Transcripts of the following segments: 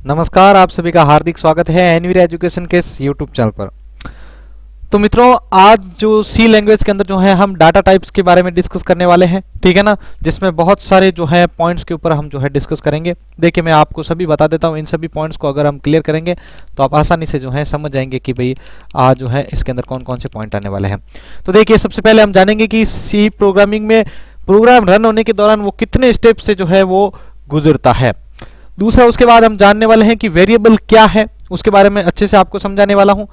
नमस्कार, आप सभी का हार्दिक स्वागत है एनवीआर एजुकेशन के इस यूट्यूब चैनल पर। तो मित्रों, आज जो सी लैंग्वेज के अंदर जो है हम डाटा टाइप्स के बारे में डिस्कस करने वाले हैं, ठीक है ना, जिसमें बहुत सारे जो है पॉइंट्स के ऊपर हम जो है डिस्कस करेंगे। देखिए, मैं आपको सभी बता देता हूँ, इन सभी पॉइंट्स को अगर हम क्लियर करेंगे तो आप आसानी से जो है समझ जाएंगे कि भाई आज जो है इसके अंदर कौन कौन से पॉइंट आने वाले हैं। तो देखिए, सबसे पहले हम जानेंगे कि सी प्रोग्रामिंग में प्रोग्राम रन होने के दौरान वो कितने स्टेप से जो है वो गुजरता है। दूसरा, उसके बाद हम जानने वाले हैं कि वेरिएबल क्या है, उसके बारे में अच्छे से आपको समझाने वाला हूं।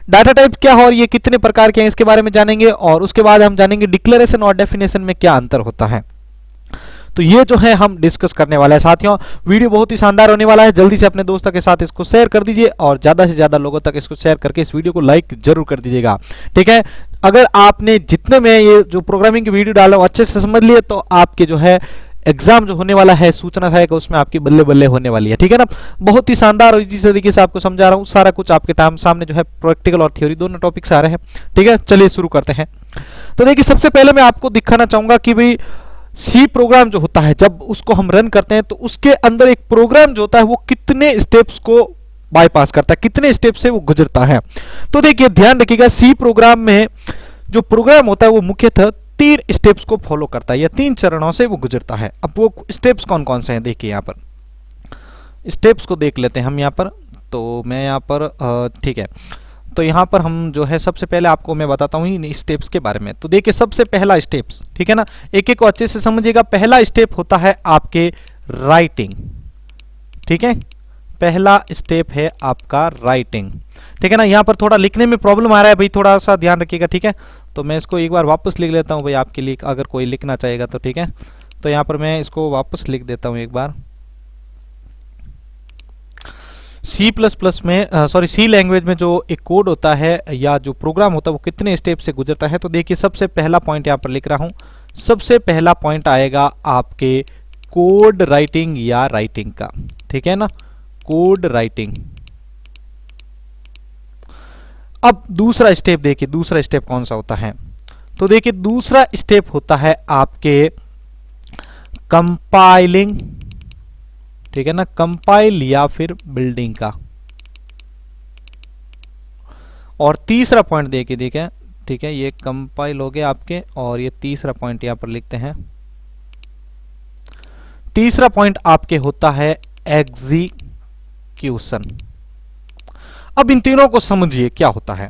डाटा टाइप क्या है और ये कितने प्रकार के हैं, इसके बारे में जानेंगे। और उसके बाद हम जानेंगे डिक्लेरेशन और डेफिनेशन में क्या अंतर होता है। तो ये जो है हम डिस्कस करने वाले हैं। साथियों, वीडियो बहुत ही शानदार होने वाला है। जल्दी से अपने दोस्तों के साथ इसको शेयर कर दीजिए और ज्यादा से ज्यादा लोगों तक इसको शेयर करके इस वीडियो को लाइक जरूर कर दीजिएगा, ठीक है। अगर आपने जितने में ये जो प्रोग्रामिंग की वीडियो डाला अच्छे से समझ लिए तो आपके जो है एग्जाम जो होने वाला है, सूचना सहायक, उसमें आपकी बल्ले बल्ले होने वाली है, ठीक है ना। बहुत ही शानदार और इजी तरीके से आपको समझा रहा हूँ। सारा कुछ आपके सामने जो है प्रैक्टिकल और थ्योरी दोनों टॉपिक्स आ रहे हैं, ठीक है। चलिए शुरू करते हैं। तो देखिए, सबसे पहले मैं आपको दिखाना चाहूंगा कि भाई सी प्रोग्राम जो होता है, जब उसको हम रन करते हैं तो उसके अंदर एक प्रोग्राम जो होता है वो कितने स्टेप्स को बाईपास करता है, कितने स्टेप से वो गुजरता है। तो देखिए, ध्यान रखिएगा, सी प्रोग्राम में जो प्रोग्राम होता है वो मुख्यतः 3 स्टेप्स को फॉलो करता है या 3 चरणों से वो गुजरता है। अब वो स्टेप्स कौन कौन से हैं, देखिए यहाँ पर स्टेप्स को देख लेते हैं हम यहाँ पर। तो मैं यहाँ पर ठीक है, तो यहाँ पर हम जो है सबसे पहले आपको मैं बताता हूँ इन स्टेप्स के बारे में। तो देखिए, सबसे पहला स्टेप्स, ठीक है ना, एक एक को अच्छे से समझिएगा। पहला स्टेप होता है आपके राइटिंग, ठीक है। पहला स्टेप है आपका राइटिंग, ठीक है ना। यहाँ पर थोड़ा लिखने में प्रॉब्लम आ रहा है भाई, थोड़ा सा ध्यान रखिएगा, ठीक है। तो मैं इसको एक बार वापस लिख लेता हूँ भाई आपके लिए, अगर कोई लिखना चाहेगा तो, ठीक है। तो यहाँ पर मैं इसको वापस लिख देता हूँ एक बार। सी लैंग्वेज में जो एक कोड होता है या जो प्रोग्राम होता है वो कितने स्टेप से गुजरता है। तो देखिए, सबसे पहला पॉइंट यहाँ पर लिख रहा हूँ। सबसे पहला पॉइंट आएगा आपके कोड राइटिंग या राइटिंग का, ठीक है ना, कोड राइटिंग। अब दूसरा स्टेप देखिए, दूसरा स्टेप कौन सा होता है। तो देखिए, दूसरा स्टेप होता है आपके कंपाइलिंग, ठीक है ना, कंपाइल या फिर बिल्डिंग का। और तीसरा पॉइंट देखिए, ठीक है, ये कंपाइल हो गया आपके, और ये तीसरा पॉइंट यहां पर लिखते हैं। तीसरा पॉइंट आपके होता है एग्जीक्यूशन। अब इन तीनों को समझिए क्या होता है।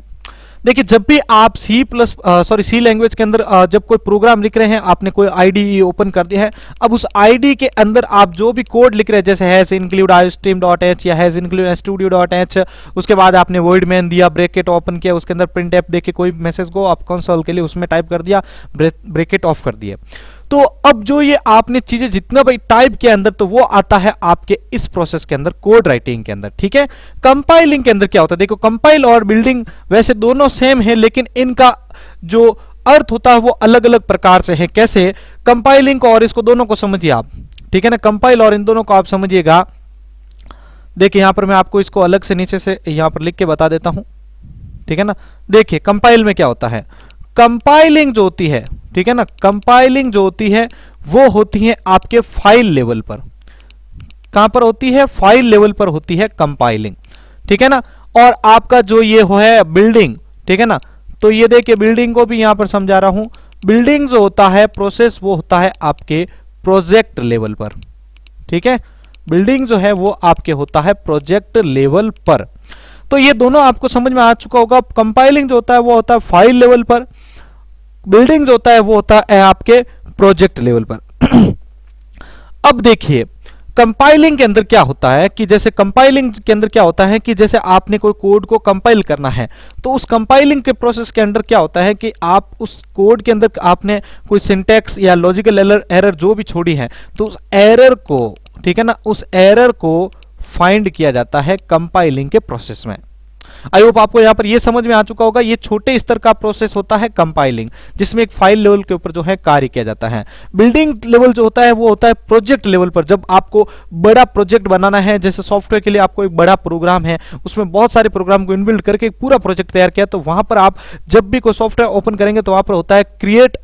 देखिए, जब भी आप सी लैंग्वेज के अंदर जब कोई प्रोग्राम लिख रहे हैं, आपने कोई आईडी ओपन कर दिया है। अब उस आईडी के अंदर आप जो भी कोड लिख रहे हैं, जैसे हैज इंक्लूड stream.h या हैज इंक्लूड studio.h, उसके बाद आपने void main दिया, ब्रैकेट ओपन किया, उसके अंदर printf देके कोई मैसेज को आप कंसोल के लिए उसमें टाइप कर दिया, ब्रैकेट ऑफ कर दिया। तो अब जो ये आपने चीजें जितना भाई टाइप के अंदर, तो वो आता है आपके इस प्रोसेस के अंदर, कोड राइटिंग के अंदर, ठीक है। कंपाइलिंग के अंदर क्या होता है, देखो, कंपाइल और बिल्डिंग वैसे दोनों सेम है, लेकिन इनका जो अर्थ होता है वो अलग अलग प्रकार से है। कैसे? कंपाइलिंग को और इसको दोनों को समझिए आप, ठीक है ना, कंपाइल और इन दोनों को आप समझिएगा। देखिए, यहां पर मैं आपको इसको अलग से नीचे से यहां पर लिख के बता देता हूं, ठीक है ना। देखिए, कंपाइल में क्या होता है, कंपाइलिंग जो होती है, ठीक है ना, कंपाइलिंग जो होती है वो होती है आपके फाइल लेवल पर। कहां पर होती है? फाइल लेवल पर होती है कंपाइलिंग, ठीक है ना। और आपका जो ये है बिल्डिंग, ठीक है ना, तो ये देखिए, बिल्डिंग को भी यहां पर समझा रहा हूं। बिल्डिंग जो होता है प्रोसेस, वो होता है आपके प्रोजेक्ट लेवल पर, ठीक है। बिल्डिंग जो है वो आपके होता है प्रोजेक्ट लेवल पर। तो ये दोनों आपको समझ में आ चुका होगा। कंपाइलिंग जो होता है वो होता है फाइल लेवल पर, बिल्डिंग जो होता है वो होता है आपके प्रोजेक्ट लेवल पर। अब देखिए, कंपाइलिंग के अंदर क्या होता है कि जैसे कंपाइलिंग के अंदर क्या होता है कि जैसे आपने कोई कोड को कंपाइल करना है, तो उस कंपाइलिंग के प्रोसेस के अंदर क्या होता है कि आप उस कोड के अंदर आपने कोई सिंटैक्स या लॉजिकल एरर जो भी छोड़ी है, तो उस एरर को, ठीक है ना, उस एरर को फाइंड किया जाता है कंपाइलिंग के प्रोसेस में। आई होप आपको यहां पर ये समझ में आ चुका होगा। ये छोटे स्तर का प्रोसेस होता है कंपाइलिंग, जिसमें एक फाइल लेवल के ऊपर जो है कार्य किया जाता है। बिल्डिंग लेवल जो होता है वो होता है प्रोजेक्ट लेवल पर। जब आपको बड़ा प्रोजेक्ट बनाना है, जैसे सॉफ्टवेयर के लिए आपको एक बड़ा प्रोग्राम है, उसमें बहुत सारे प्रोग्राम को इनबिल्ड करके एक पूरा प्रोजेक्ट तैयार किया, तो वहां पर आप जब भी कोई सॉफ्टवेयर ओपन करेंगे तो वहां पर होता है क्रिएट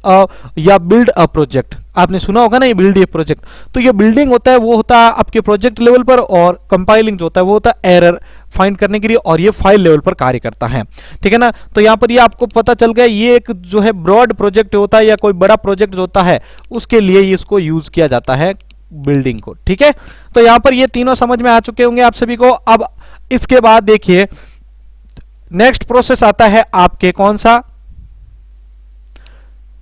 या बिल्ड अ प्रोजेक्ट। आपने सुना होगा ना ये बिल्ड ए प्रोजेक्ट। तो ये बिल्डिंग होता है वो होता है आपके प्रोजेक्ट लेवल पर, और कंपाइलिंग जो होता है वो होता है एरर फाइंड करने के लिए, और ये फाइल लेवल पर कार्य करता है। ठीक है ना। तो यहाँ पर ये आपको पता चल गया, ये एक जो है ब्रॉड प्रोजेक्ट होता है या कोई बड़ा प्रोजेक्ट होता है उसके लिए इसको यूज किया जाता है बिल्डिंग को। ठीक है। तो यहां पर ये तीनों समझ में आ चुके होंगे आप सभी को। अब इसके बाद देखिए नेक्स्ट प्रोसेस आता है आपके कौन सा,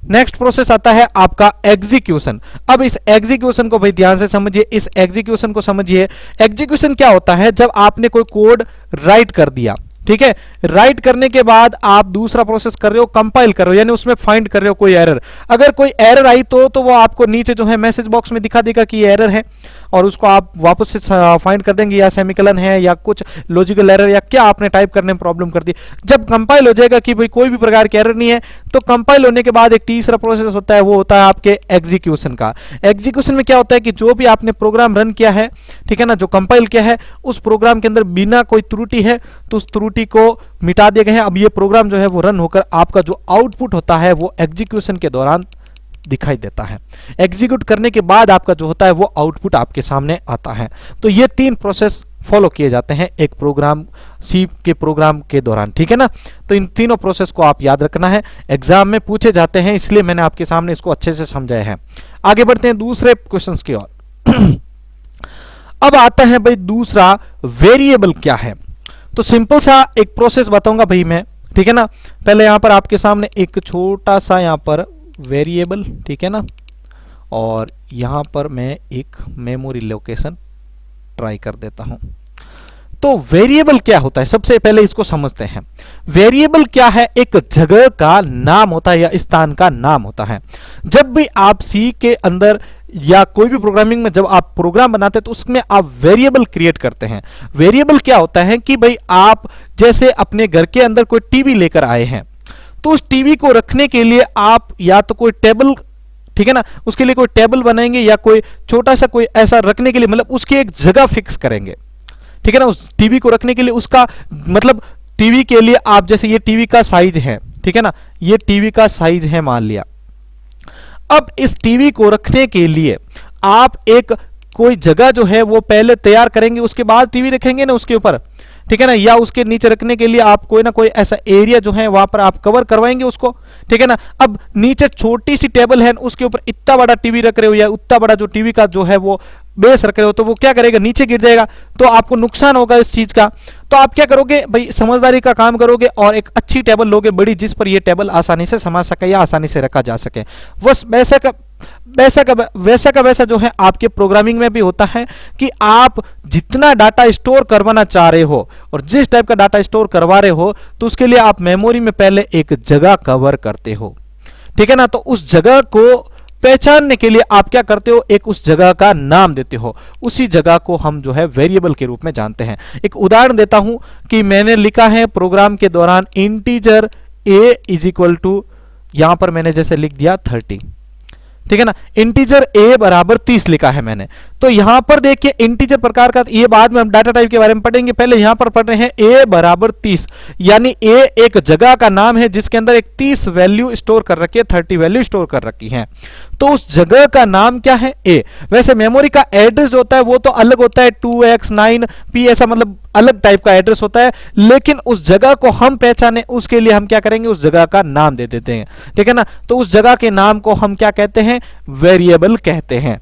नेक्स्ट प्रोसेस आता है आपका एग्जीक्यूशन। अब इस एग्जीक्यूशन को भाई ध्यान से समझिए, इस एग्जीक्यूशन को समझिए। एग्जीक्यूशन क्या होता है, जब आपने कोई कोड राइट कर दिया, ठीक है, राइट करने के बाद आप दूसरा प्रोसेस कर रहे हो, कंपाइल कर रहे हो, यानी उसमें फाइंड कर रहे हो कोई एरर। अगर कोई एरर आई तो वो आपको नीचे जो है मैसेज बॉक्स में दिखा देगा कि ये एरर है, और उसको आप वापस से फाइंड कर देंगे, या सेमिकोलन है या कुछ लॉजिकल एरर या क्या आपने टाइप करने में प्रॉब्लम कर दी। जब कंपाइल हो जाएगा कि भाई कोई भी प्रकार की एरर नहीं है, तो कंपाइल होने के बाद एक तीसरा प्रोसेस होता है, वो होता है आपके एग्जीक्यूशन का। एग्जीक्यूशन में क्या होता है कि जो भी आपने प्रोग्राम रन किया है, ठीक है ना, जो कंपाइल किया है, उस प्रोग्राम के अंदर बिना कोई त्रुटि है तो उस त्रुटि को मिटा दिए गए हैं। अब ये प्रोग्राम जो है वो रन होकर आपका जो आउटपुट होता है वो एग्जीक्यूशन के दौरान दिखाई देता है। एग्जीक्यूट करने के बाद आपका जो होता है वो आउटपुट आपके सामने आता है। तो ये तीन प्रोसेस फॉलो किए जाते हैं एक प्रोग्राम, सी के प्रोग्राम के दौरान। ठीक है ना। तो इन तीनों प्रोसेस को आप याद रखना है, एग्जाम में पूछे जाते हैं, इसलिए मैंने आपके सामने इसको अच्छे से समझाया है। आगे बढ़ते हैं दूसरे क्वेश्चंस की ओर। अब आता है भाई दूसरा, वेरिएबल क्या है। तो सिंपल सा एक प्रोसेस बताऊंगा भाई मैं, ठीक है ना। पहले यहां पर आपके सामने एक छोटा सा यहां पर वेरिएबल, ठीक है ना, और यहां पर मैं एक मेमोरी लोकेशन ट्राई कर देता हूं। तो वेरिएबल क्या होता है, सबसे पहले इसको समझते हैं। वेरिएबल क्या है, एक जगह का नाम होता है या स्थान का नाम होता है। जब भी आप सी के अंदर या कोई भी प्रोग्रामिंग में जब आप प्रोग्राम बनाते हैं तो उसमें आप वेरिएबल क्रिएट करते हैं। वेरिएबल क्या होता है कि भाई आप जैसे अपने घर के अंदर कोई टीवी लेकर आए हैं, तो उस टीवी को रखने के लिए आप या तो कोई टेबल, ठीक है ना, उसके लिए कोई टेबल बनाएंगे या कोई छोटा सा कोई ऐसा रखने के लिए, मतलब उसकी एक जगह फिक्स करेंगे, ठीक है ना, उस टीवी को रखने के लिए। उसका मतलब टीवी के लिए आप जैसे ये टीवी का साइज है, ठीक है ना, ये टीवी का साइज है मान लिया। अब इस टीवी को रखने के लिए आप एक कोई जगह जो है वो पहले तैयार करेंगे, उसके बाद टीवी रखेंगे ना उसके ऊपर, ठीक है ना, या उसके नीचे रखने के लिए आप कोई ना कोई ऐसा एरिया जो है वहां पर आप कवर करवाएंगे उसको, ठीक है ना। अब नीचे छोटी सी टेबल है, उसके ऊपर इतना बड़ा टीवी रख रहे हो या उतना बड़ा जो टीवी का जो है वो बेस रख रहे हो, तो वो क्या करेगा, नीचे गिर जाएगा, तो आपको नुकसान होगा इस चीज का। तो आप क्या करोगे भाई, समझदारी का काम करोगे और एक अच्छी टेबल लोगे बड़ी, जिस पर ये टेबल आसानी से समा सके या आसानी से रखा जा सके। बस वैसा का वैसा जो है आपके प्रोग्रामिंग में भी होता है कि आप जितना डाटा स्टोर करवाना चाह रहे हो और जिस टाइप का डाटा स्टोर करवा रहे हो, तो उसके लिए आप मेमोरी में पहले एक जगह कवर करते हो, ठीक है ना। तो उस जगह को पहचानने के लिए आप क्या करते हो, एक उस जगह का नाम देते हो, उसी जगह को हम जो है वेरिएबल के रूप में जानते हैं। एक उदाहरण देता हूं कि मैंने लिखा है प्रोग्राम के दौरान integer a is equal to, यहां पर मैंने जैसे लिख दिया 30, ठीक है ना, इंटीजर a बराबर 30 लिखा है मैंने। तो यहां पर देखिए इंटीजर प्रकार का, ये बाद में हम डाटा टाइप के बारे में पढ़ेंगे, पहले यहां पर पढ़ रहे हैं a बराबर 30, यानी a एक जगह का नाम है जिसके अंदर एक 30 वैल्यू स्टोर कर रखी है, 30 वैल्यू स्टोर कर रखी है। तो उस जगह का नाम क्या है, a। वैसे मेमोरी का एड्रेस जो होता है वो तो अलग होता है, 2x 9p ऐसा, मतलब अलग टाइप का एड्रेस होता है, लेकिन उस जगह को हम पहचाने उसके लिए हम क्या करेंगे, उस जगह का नाम दे देते हैं, ठीक है ना। तो उस जगह के नाम को हम क्या कहते हैं, वेरिएबल कहते हैं।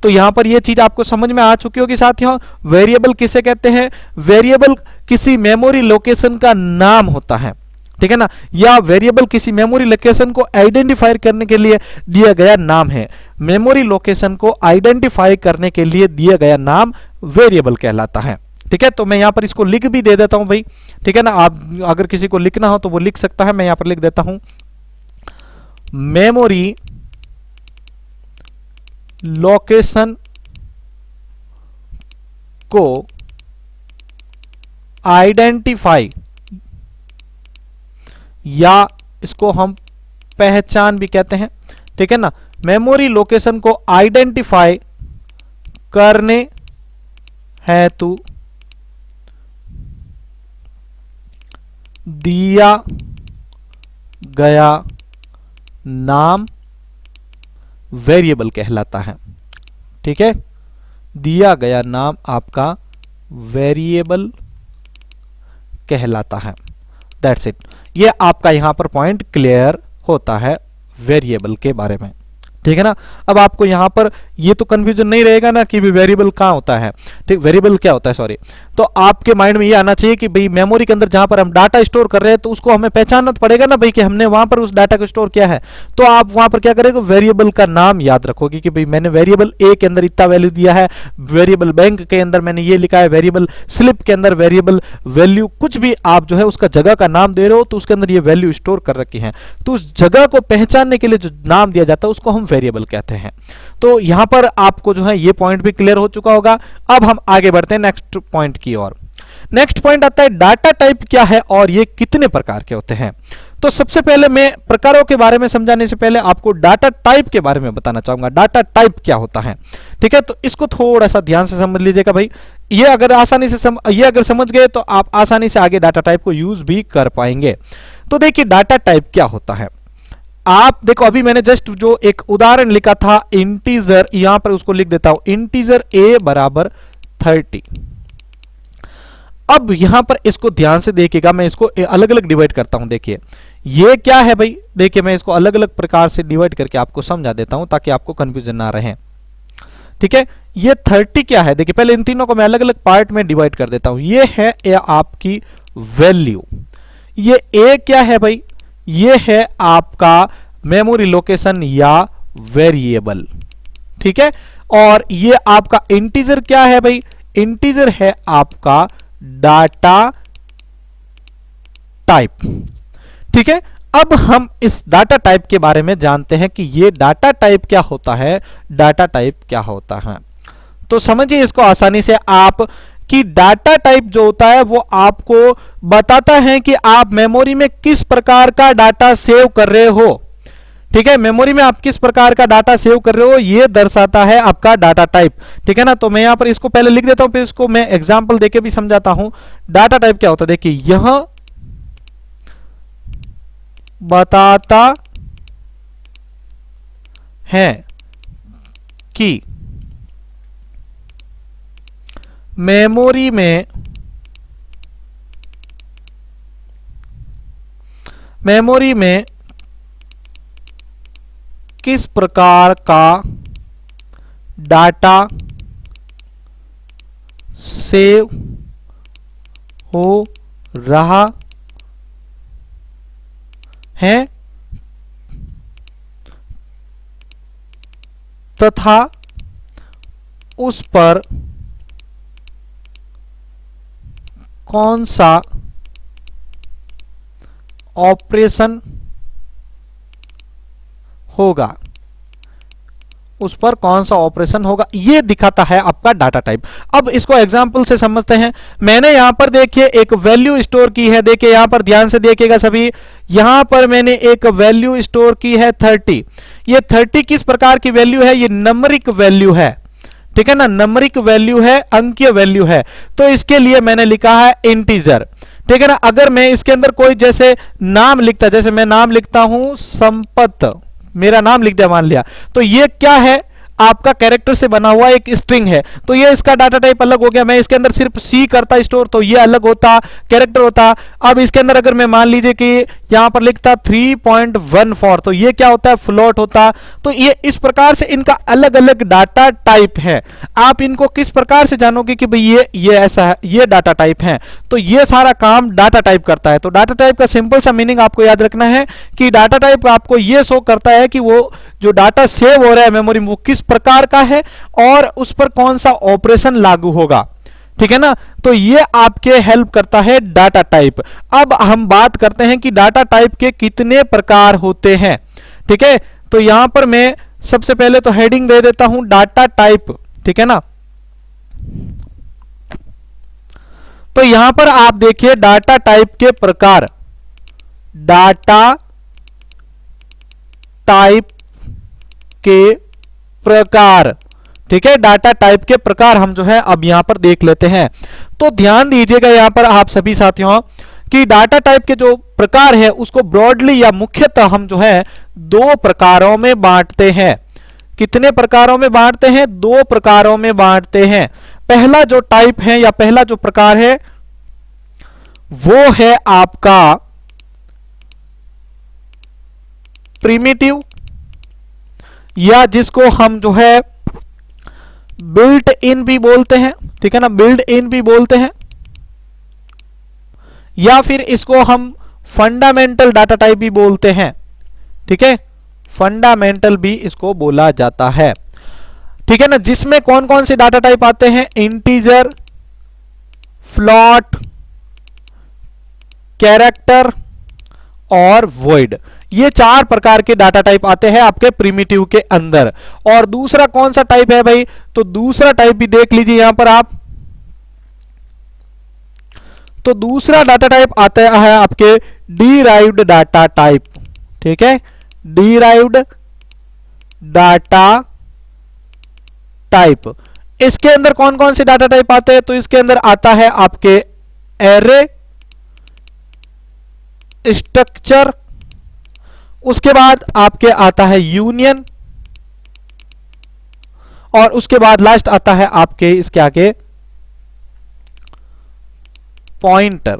तो यहां पर यह चीज आपको समझ में आ चुकी होगी साथियों। वेरिएबल किसे कहते हैं, वेरिएबल किसी मेमोरी लोकेशन का नाम होता है, ठीक है ना, या वेरिएबल किसी मेमोरी लोकेशन को आइडेंटिफाई करने के लिए दिया गया नाम है। मेमोरी लोकेशन को आइडेंटिफाई करने के लिए दिया गया नाम वेरिएबल कहलाता है, ठीक है। तो मैं यहां पर इसको लिख भी दे देता हूं भाई, ठीक है ना, आप अगर किसी को लिखना हो तो वो लिख सकता है। मैं यहां पर लिख देता हूं मेमोरी लोकेशन को आइडेंटिफाई, या इसको हम पहचान भी कहते हैं, ठीक है ना, मेमोरी लोकेशन को आइडेंटिफाई करने हेतु दिया गया नाम वेरिएबल कहलाता है। ठीक है, दिया गया नाम आपका वेरिएबल कहलाता है। That's it. ये आपका यहां पर पॉइंट क्लियर होता है वेरिएबल के बारे में। ठीक है ना। अब आपको यहां पर ये तो कंफ्यूजन नहीं रहेगा ना कि वेरिएबल कहां होता है, ठीक, वेरिएबल क्या होता है, सॉरी। तो आपके माइंड में ये आना चाहिए कि भाई मेमोरी के अंदर जहां पर हम डाटा स्टोर कर रहे हैं तो उसको हमें पहचानना तो पड़ेगा ना भाई कि हमने वहां पर उस डाटा को स्टोर किया है। तो आप वहां पर क्या करेंगे, वेरिएबल का नाम याद रखोगे कि भाई मैंने वेरिएबल ए के अंदर इतना वैल्यू दिया है, वेरिएबल बैंक के अंदर मैंने ये लिखा है, वेरिएबल स्लिप के अंदर वेरिएबल वैल्यू, कुछ भी आप जो है उसका जगह का नाम दे रहे हो तो उसके अंदर ये वैल्यू स्टोर कर रखी है। तो उस जगह को पहचानने के लिए जो नाम दिया जाता है उसको हम वेरिएबल कहते हैं। तो यहां पर आपको जो है ये पॉइंट भी क्लियर हो चुका होगा। अब हम आगे बढ़ते हैं नेक्स्ट पॉइंट की ओर। नेक्स्ट पॉइंट आता है डाटा टाइप क्या है और ये कितने प्रकार के होते हैं। तो सबसे पहले मैं प्रकारों के बारे में समझाने से पहले आपको डाटा टाइप के बारे में बताना चाहूंगा। डाटा टाइप क्या होता है, ठीक है। तो इसको थोड़ा सा ध्यान से समझ लीजिएगा भाई। ये अगर आसानी से ये अगर समझ गए तो आप आसानी से आगे डाटा टाइप को यूज भी कर पाएंगे। तो देखिए डाटा टाइप क्या होता है। आप देखो, अभी मैंने जस्ट जो एक उदाहरण लिखा था इंटीजर, यहां पर उसको लिख देता हूं, इंटीजर a बराबर 30। अब यहां पर इसको ध्यान से देखिएगा, मैं इसको अलग अलग डिवाइड करता हूं। देखिए ये क्या है भाई, देखिए मैं इसको अलग अलग प्रकार से डिवाइड करके आपको समझा देता हूं ताकि आपको कंफ्यूजन ना रहे। ठीक है, ये 30 क्या है, देखिए पहले इन तीनों को मैं अलग अलग पार्ट में डिवाइड कर देता हूं। ये है आपकी वैल्यू। ये a क्या है भाई, ये है आपका मेमोरी लोकेशन या वेरिएबल। ठीक है, और ये आपका इंटीजर क्या है भाई, इंटीजर है आपका डाटा टाइप। ठीक है, अब हम इस डाटा टाइप के बारे में जानते हैं कि ये डाटा टाइप क्या होता है, डाटा टाइप क्या होता है। तो समझिए इसको आसानी से आप कि डाटा टाइप जो होता है वो आपको बताता है कि आप मेमोरी में किस प्रकार का डाटा सेव कर रहे हो। ठीक है, मेमोरी में आप किस प्रकार का डाटा सेव कर रहे हो ये दर्शाता है आपका डाटा टाइप। ठीक है ना। तो मैं यहां पर इसको पहले लिख देता हूं, फिर इसको मैं एग्जांपल देके भी समझाता हूं। डाटा टाइप क्या होता है, देखिए यह बताता है कि मेमोरी में किस प्रकार का डाटा सेव हो रहा है तथा उस पर कौन सा ऑपरेशन होगा, उस पर कौन सा ऑपरेशन होगा, ये दिखाता है आपका डाटा टाइप। अब इसको एग्जांपल से समझते हैं। मैंने यहां पर देखिए एक वैल्यू स्टोर की है, देखिए यहां पर ध्यान से देखिएगा सभी, यहां पर मैंने एक वैल्यू स्टोर की है 30। ये 30 किस प्रकार की वैल्यू है, ये नंबरिक वैल्यू है। ठीक है ना, नंबरिक वैल्यू है, अंकीय वैल्यू है। तो इसके लिए मैंने लिखा है इंटीजर। ठीक है ना। अगर मैं इसके अंदर कोई जैसे नाम लिखता, जैसे मैं नाम लिखता हूं संपत, मेरा नाम लिख दिया मान लिया, तो ये क्या है, आपका कैरेक्टर से बना हुआ एक स्ट्रिंग है। तो ये इसका डाटा टाइप अलग हो गया। मैं इसके अंदर सिर्फ सी करता स्टोर तो ये अलग होता, कैरेक्टर होता। अब इसके अंदर अगर मैं मान लीजिए कि यहां पर लिखता 3.14 तो ये क्या होता है, फ्लोट होता। तो ये इस प्रकार से इनका अलग अलग डाटा टाइप है। आप इनको किस प्रकार से जानोगे कि भाई ये ऐसा है, ये डाटा टाइप है। तो ये सारा काम डाटा टाइप करता है। तो डाटा टाइप का सिंपल सा मीनिंग आपको याद रखना है कि डाटा टाइप आपको ये शो करता है कि वो जो डाटा सेव हो रहा है मेमोरी में वो किस प्रकार का है और उस पर कौन सा ऑपरेशन लागू होगा। ठीक है ना। तो ये आपके हेल्प करता है डाटा टाइप। अब हम बात करते हैं कि डाटा टाइप के कितने प्रकार होते हैं। ठीक है, तो यहां पर मैं सबसे पहले तो हेडिंग दे देता हूं डाटा टाइप। ठीक है ना। तो यहां पर आप देखिए डाटा टाइप के प्रकार, डाटा टाइप के प्रकार। ठीक है, डाटा टाइप के प्रकार हम जो है अब यहां पर देख लेते हैं। तो ध्यान दीजिएगा यहां पर आप सभी साथियों कि डाटा टाइप के जो प्रकार है उसको ब्रॉडली या मुख्यतः हम जो है दो प्रकारों में बांटते हैं। कितने प्रकारों में बांटते हैं? 2 प्रकारों में बांटते हैं। पहला जो टाइप है या पहला जो प्रकार है वो है आपका प्रिमिटिव, या जिसको हम जो है बिल्ट इन भी बोलते हैं, ठीक है ना, बिल्ट इन भी बोलते हैं, या फिर इसको हम फंडामेंटल डाटा टाइप भी बोलते हैं, ठीक है, फंडामेंटल भी इसको बोला जाता है, ठीक है ना। जिसमें कौन कौन से डाटा टाइप आते हैं? इंटीजर, फ्लॉट, कैरेक्टर और वॉइड। ये 4 प्रकार के डाटा टाइप आते हैं आपके प्रिमिटिव के अंदर। और दूसरा कौन सा टाइप है भाई? तो दूसरा टाइप भी देख लीजिए यहां पर आप। तो दूसरा डाटा टाइप आता है आपके डिराइव्ड डाटा टाइप, ठीक है, डिराइव्ड डाटा टाइप। इसके अंदर कौन कौन से डाटा टाइप आते हैं? तो इसके अंदर आता है आपके एरे, स्ट्रक्चर, उसके बाद आपके आता है यूनियन, और उसके बाद लास्ट आता है आपके इसके आगे पॉइंटर।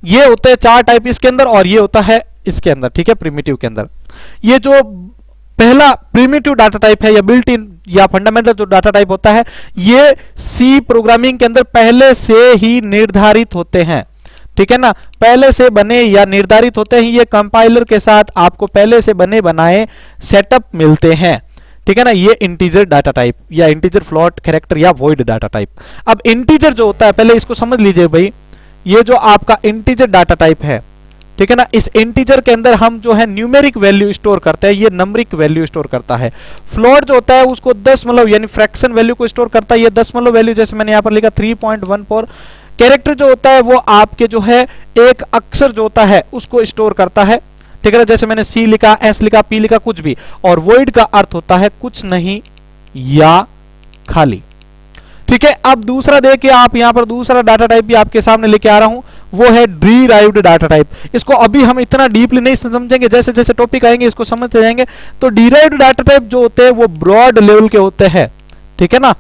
ये होते हैं 4 टाइप इसके अंदर, और ये होता है इसके अंदर, ठीक है, प्रिमिटिव के अंदर। ये जो पहला प्रिमिटिव डाटा टाइप है या बिल्ट इन या फंडामेंटल जो डाटा टाइप होता है, ये सी प्रोग्रामिंग के अंदर पहले से ही निर्धारित होते हैं, ठीक है ना, पहले से बने या निर्धारित होते हैं। ये कंपाइलर के साथ आपको पहले से बने बनाए सेटअप मिलते हैं, ठीक है ना। ये इंटीजर डाटा टाइप या इंटीजर, फ्लोट, कैरेक्टर या वॉइड डाटा टाइप। अब इंटीजर जो होता है, पहले इसको समझ लीजिए भाई, ये जो आपका इंटीजर डाटा टाइप है, ठीक है ना, इस इंटीजर के अंदर हम जो है न्यूमेरिक वैल्यू स्टोर करते हैं, ये नंबरिक वैल्यू स्टोर करता है। फ्लोट जो होता है उसको दशमलव यानी फ्रैक्शन वैल्यू को स्टोर करता है, ये दशमलव वैल्यू जैसे मैंने यहां पर लिखा 3.14। कैरेक्टर जो होता है वो आपके जो है एक अक्षर जो होता है उसको स्टोर करता है, ठीक है ना, जैसे मैंने सी लिखा, एस लिखा, पी लिखा, कुछ भी। और वॉइड का अर्थ होता है कुछ नहीं या खाली, ठीक है। अब दूसरा देखिए आप, यहां पर दूसरा डाटा टाइप भी आपके सामने लेके आ रहा हूं, वो है डिराइव्ड डाटा टाइप। इसको अभी हम इतना डीपली नहीं समझेंगे, जैसे जैसे टॉपिक आएंगे इसको समझते जाएंगे। तो डिराइव्ड डाटा टाइप जो होते हैं वो ब्रॉड लेवल के होते हैं, ठीक है ना,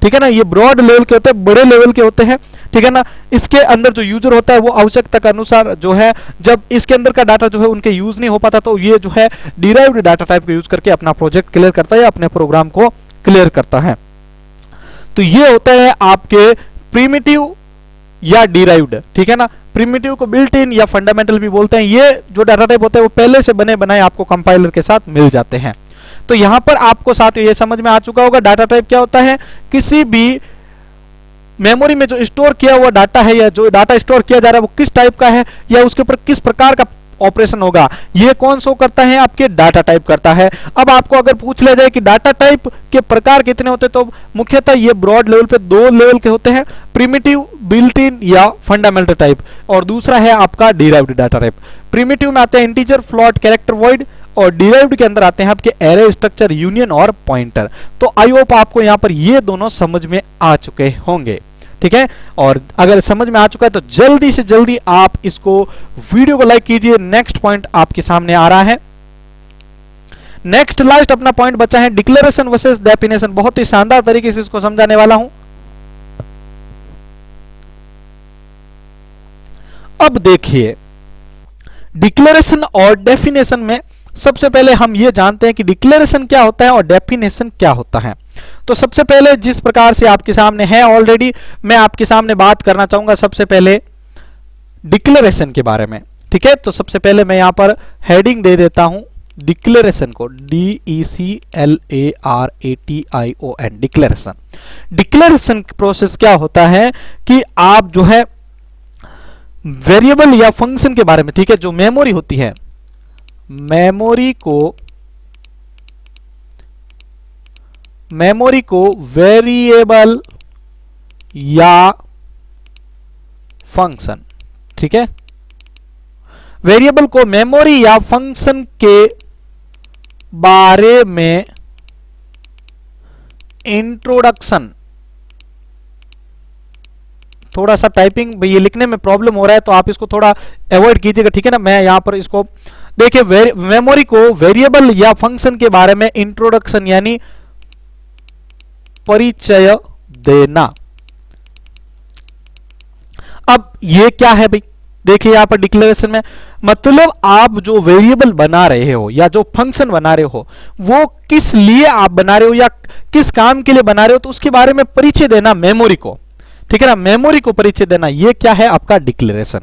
ठीक है ना, ये ब्रॉड लेवल के होते हैं, बड़े लेवल के होते हैं, ठीक है ना। इसके अंदर जो यूजर होता है वो आवश्यकता के अनुसार जो है, जब इसके अंदर का डाटा जो है उनके यूज नहीं हो पाता, तो ये जो है डिराइव्ड डाटा टाइप को यूज करके अपना प्रोजेक्ट क्लियर करता है या अपने प्रोग्राम को क्लियर करता है। तो ये होता है आपके प्रिमिटिव या डिराइव्ड, ठीक है ना। प्रिमिटिव को बिल्ट इन या फंडामेंटल भी बोलते हैं। ये जो डाटा टाइप होते हैं वो पहले से बने बनाए आपको कंपाइलर के साथ मिल जाते हैं। तो यहां पर आपको साथ ये समझ में आ चुका होगा डाटा टाइप क्या होता है। किसी भी मेमोरी में जो स्टोर किया हुआ डाटा है या जो डाटा स्टोर किया जा रहा है वो किस टाइप का है या उसके ऊपर किस प्रकार का ऑपरेशन होगा, ये कौन शो करता है? आपके डाटा टाइप करता है। अब आपको अगर पूछ लिया जाए कि डाटा टाइप के प्रकार कितने होते हैं, तो मुख्यतः ये ब्रॉड लेवल पे 2 लेवल के होते हैं, प्रिमिटिव, बिल्ट इन या फंडामेंटल टाइप, और दूसरा है आपका डिराइव्ड डाटा टाइप। प्रिमिटिव में आते हैं इंटीजर, फ्लोट, कैरेक्टर, वॉइड, और डिराइव्ड के अंदर आते हैं आपके एरे, स्ट्रक्चर, यूनियन और पॉइंटर। तो आई होप आपको यहां पर ये दोनों समझ में आ चुके होंगे, ठीक है। और अगर समझ में आ चुका है तो जल्दी से जल्दी आप इसको वीडियो को लाइक कीजिए। नेक्स्ट पॉइंट आपके सामने आ रहा है। नेक्स्ट लास्ट अपना पॉइंट बचा है डिक्लेरेशन वर्सेस डेफिनेशन। बहुत ही शानदार तरीके से इसको समझाने वाला हूं। अब देखिए, डिक्लेरेशन और डेफिनेशन में सबसे पहले हम ये जानते हैं कि डिक्लेरेशन क्या होता है और डेफिनेशन क्या होता है। तो सबसे पहले जिस प्रकार से आपके सामने है ऑलरेडी, मैं आपके सामने बात करना चाहूंगा सबसे पहले डिक्लेरेशन के बारे में, ठीक है। तो सबसे पहले मैं यहां पर हेडिंग दे देता हूं डिक्लेरेशन को, DECLARATION, डिक्लेरेशन। डिक्लेरेशन प्रोसेस क्या होता है कि आप जो है वेरिएबल या फंक्शन के बारे में, ठीक है, जो मेमोरी होती है, मेमोरी को वेरिएबल या फंक्शन, ठीक है, वेरिएबल को मेमोरी या फंक्शन के बारे में इंट्रोडक्शन, थोड़ा सा टाइपिंग ये लिखने में प्रॉब्लम हो रहा है तो आप इसको थोड़ा अवॉइड कीजिएगा, ठीक है ना। मैं यहां पर इसको देखिए मेमोरी को वेरिएबल या फंक्शन के बारे में इंट्रोडक्शन यानी परिचय देना। अब ये क्या है भाई, देखिए यहां पर डिक्लेरेशन में मतलब आप जो वेरिएबल बना रहे हो या जो फंक्शन बना रहे हो वो किस लिए आप बना रहे हो या किस काम के लिए बना रहे हो, तो उसके बारे में परिचय देना मेमोरी को, ठीक है ना, मेमोरी को परिचय देना, ये क्या है आपका डिक्लेरेशन,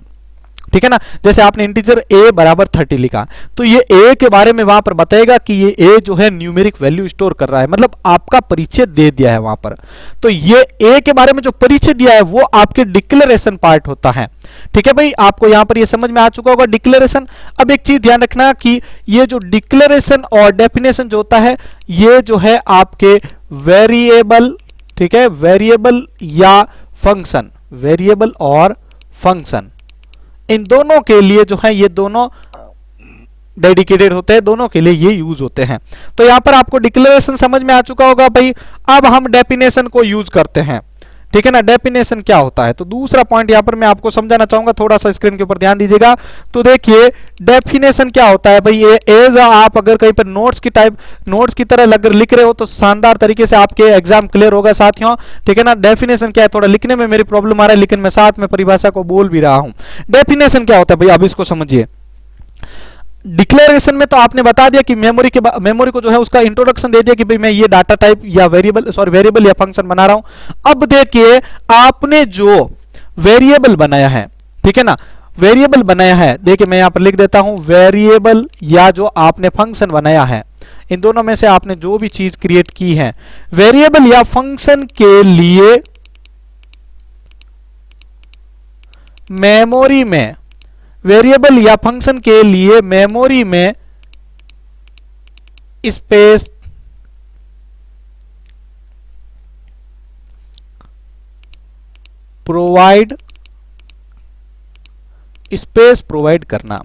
ठीक है ना। जैसे आपने इंटीजर a बराबर 30 लिखा, तो ये a के बारे में वहां पर बताएगा कि ये a जो है न्यूमेरिक वैल्यू स्टोर कर रहा है, मतलब आपका परिचय दे दिया है वहां पर। तो ये a के बारे में जो परिचय दिया है वो आपके डिक्लेरेशन पार्ट होता है, ठीक है भाई। आपको यहां पर ये समझ में आ चुका होगा डिक्लेरेशन। अब एक चीज ध्यान रखना कि ये जो डिक्लेरेशन और डेफिनेशन जो होता है ये जो है आपके वेरिएबल, ठीक है, वेरिएबल या फंक्शन, वेरिएबल और फंक्शन, इन दोनों के लिए जो है ये दोनों डेडिकेटेड होते हैं, दोनों के लिए ये यूज होते हैं। तो यहां पर आपको डिक्लेरेशन समझ में आ चुका होगा भाई। अब हम डेफिनेशन को यूज करते हैं, ठीक है ना। डेफिनेशन क्या होता है, तो दूसरा पॉइंट यहां पर मैं आपको समझाना चाहूंगा, थोड़ा सा स्क्रीन के ऊपर ध्यान दीजिएगा। तो देखिए डेफिनेशन क्या होता है भाई, ये एज आप अगर कहीं पर नोट्स की तरह अगर लिख रहे हो तो शानदार तरीके से आपके एग्जाम क्लियर होगा साथियों, ठीक है ना। डेफिनेशन क्या है, थोड़ा लिखने में मेरी प्रॉब्लम आ रहा है लेकिन मैं साथ में परिभाषा को बोल भी रहा हूं। डेफिनेशन क्या होता है भाई, अब इसको समझिए। डिक्लेरेशन में तो आपने बता दिया कि मेमोरी को जो है उसका इंट्रोडक्शन दे दिया कि भाई मैं ये डाटा टाइप या वेरिएबल या फंक्शन बना रहा हूं। अब देखिए आपने जो वेरिएबल बनाया है, ठीक है ना, वेरिएबल बनाया है, देखिए मैं यहां पर लिख देता हूं वेरिएबल या जो आपने फंक्शन बनाया है, इन दोनों में से आपने जो भी चीज क्रिएट की है, वेरिएबल या फंक्शन के लिए मेमोरी में, वेरिएबल या फंक्शन के लिए मेमोरी में स्पेस प्रोवाइड करना,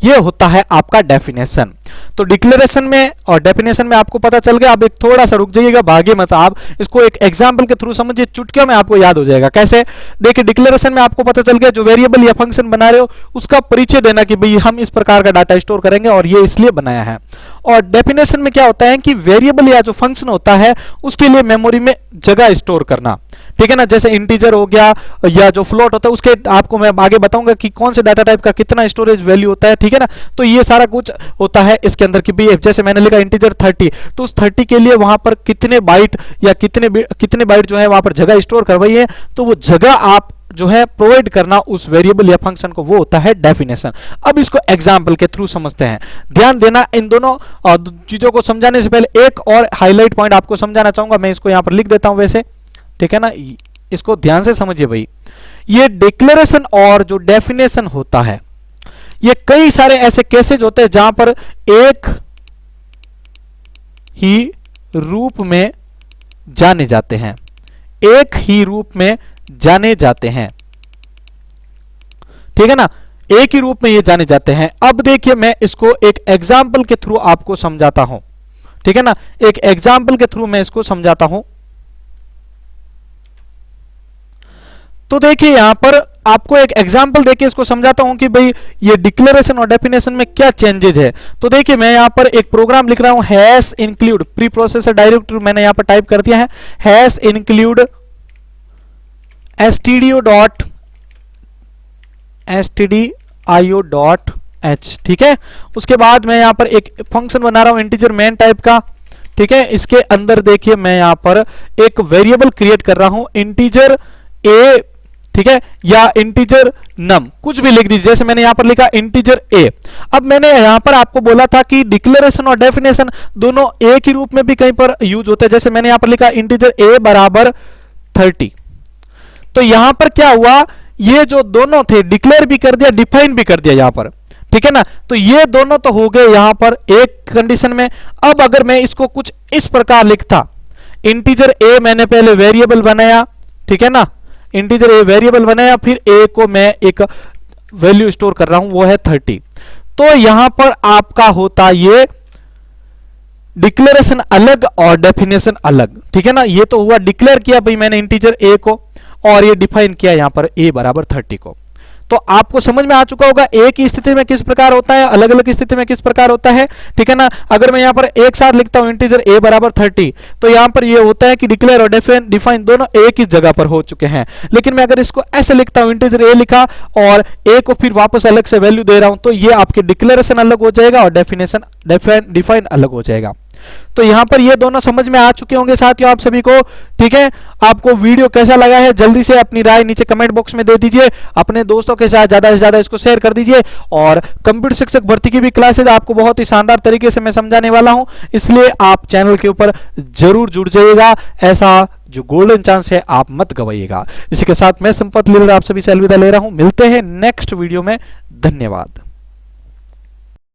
ये होता है आपका डेफिनेशन। तो डिक्लेरेशन में और डेफिनेशन में आपको पता चल गया। अब एक थोड़ा सा रुक जाइएगा, भागे मत, आप इसको एक एग्जांपल के थ्रू समझिए, चुटकियों में आपको याद हो जाएगा। कैसे, देखिए डिक्लेरेशन में आपको पता चल गया जो वेरिएबल या फंक्शन बना रहे हो उसका परिचय देना कि भाई हम इस प्रकार का डाटा स्टोर करेंगे और ये इसलिए बनाया है। और डेफिनेशन में क्या होता है कि वेरिएबल या जो फंक्शन होता है उसके लिए मेमोरी में जगह स्टोर करना, ठीक है ना। जैसे इंटीजर हो गया या जो फ्लोट होता है उसके आपको मैं आगे बताऊंगा कि कौन से डाटा टाइप का कितना स्टोरेज वैल्यू होता है, ठीक है ना। तो ये सारा कुछ होता है इसके अंदर कि भाई जैसे मैंने लिखा इंटीजर 30, तो उस 30 के लिए वहां पर कितने बाइट या कितने बाइट जो है वहां पर जगह स्टोर करवाई है, तो वो जगह आप जो है प्रोवाइड करना उस वेरिएबल या फंक्शन को, वो होता है डेफिनेशन। अब इसको एग्जांपल के थ्रू समझते हैं। ध्यान देना, इन दोनों चीजों को समझाने से पहले एक और हाईलाइट पॉइंट आपको समझाना चाहूंगा, मैं इसको यहां पर लिख देता हूं वैसे, ठीक है ना। इसको ध्यान से समझिए भाई, ये डिक्लेरेशन और जो डेफिनेशन होता है ये कई सारे ऐसे केसेज होते हैं जहां पर एक ही रूप में जाने जाते हैं, एक ही रूप में जाने जाते हैं, ठीक है ना, एक ही रूप में ये जाने जाते हैं। अब देखिए मैं इसको एक एग्जाम्पल के थ्रू आपको समझाता हूं, ठीक है ना, एक एग्जाम्पल के थ्रू मैं इसको समझाता हूं। तो देखिए यहां पर आपको एक एग्जांपल देके इसको समझाता हूं कि भाई ये डिक्लेरेशन और डेफिनेशन में क्या चेंजेज है। तो देखिए मैं यहां पर एक प्रोग्राम लिख रहा हूं, hash include pre processor directory, मैंने यहां पर टाइप कर दिया है हैश इंक्लूड stdio.h, ठीक है। उसके बाद मैं यहां पर एक फंक्शन बना रहा हूं इंटीजर मेन टाइप का, ठीक है। इसके अंदर देखिए मैं यहां पर एक वेरिएबल क्रिएट कर रहा हूं इंटीजर a, ठीक है, या इंटीजर नम, कुछ भी लिख दीजिए। जैसे मैंने यहां पर लिखा इंटीजर a। अब मैंने यहां पर आपको बोला था कि डिक्लेरेशन और डेफिनेशन दोनों एक ही रूप में भी कहीं पर यूज होते हैं। जैसे मैंने यहां पर लिखा इंटीजर a बराबर 30, तो यहां पर क्या हुआ, ये जो दोनों थे डिक्लेयर भी कर दिया, डिफाइन भी कर दिया यहां पर, ठीक है ना। तो ये दोनों तो हो गए यहां पर एक कंडीशन में। अब अगर मैं इसको कुछ इस प्रकार लिखता, इंटीजर a मैंने पहले वेरिएबल बनाया, ठीक है ना, इंटीजर a वेरिएबल बनाया, फिर a को मैं एक वैल्यू स्टोर कर रहा हूं वो है 30, तो यहां पर आपका होता ये डिक्लेरेशन अलग और डेफिनेशन अलग, ठीक है ना। ये तो हुआ डिक्लेयर किया भाई मैंने इंटीजर a को और ये डिफाइन किया यहां पर a बराबर 30 को। तो आपको समझ में आ चुका होगा एक ही स्थिति में किस प्रकार होता है, अलग अलग स्थिति में किस प्रकार होता है, ठीक है ना। अगर मैं यहां पर एक साथ लिखता हूं इंटीजर a बराबर 30, तो यहां पर ये होता है कि डिक्लेयर और डिफाइन दोनों एक ही जगह पर हो चुके हैं। लेकिन मैं अगर इसको ऐसे लिखता हूं, इंटीजर a लिखा और a को फिर वापस अलग से वैल्यू दे रहा हूं, तो ये आपके डिक्लेरेशन अलग हो जाएगा और डिफाइन अलग हो जाएगा। तो यहां पर ये दोनों समझ में आ चुके होंगे साथियों आप सभी को, ठीक है। आपको वीडियो कैसा लगा है जल्दी से अपनी राय नीचे कमेंट बॉक्स में दे दीजिए, अपने दोस्तों के साथ ज्यादा से ज्यादा इसको शेयर कर दीजिए। और कंप्यूटर शिक्षक भर्ती की भी क्लासेज आपको बहुत ही शानदार तरीके से मैं समझाने वाला हूं, इसलिए आप चैनल के ऊपर जरूर जुड़ जाइएगा, ऐसा जो गोल्डन चांस है आप मत गवाइएगा। इसी के साथ मैं संपत लीलर आप सभी से अलविदा ले रहा हूं, मिलते हैं नेक्स्ट वीडियो में, धन्यवाद।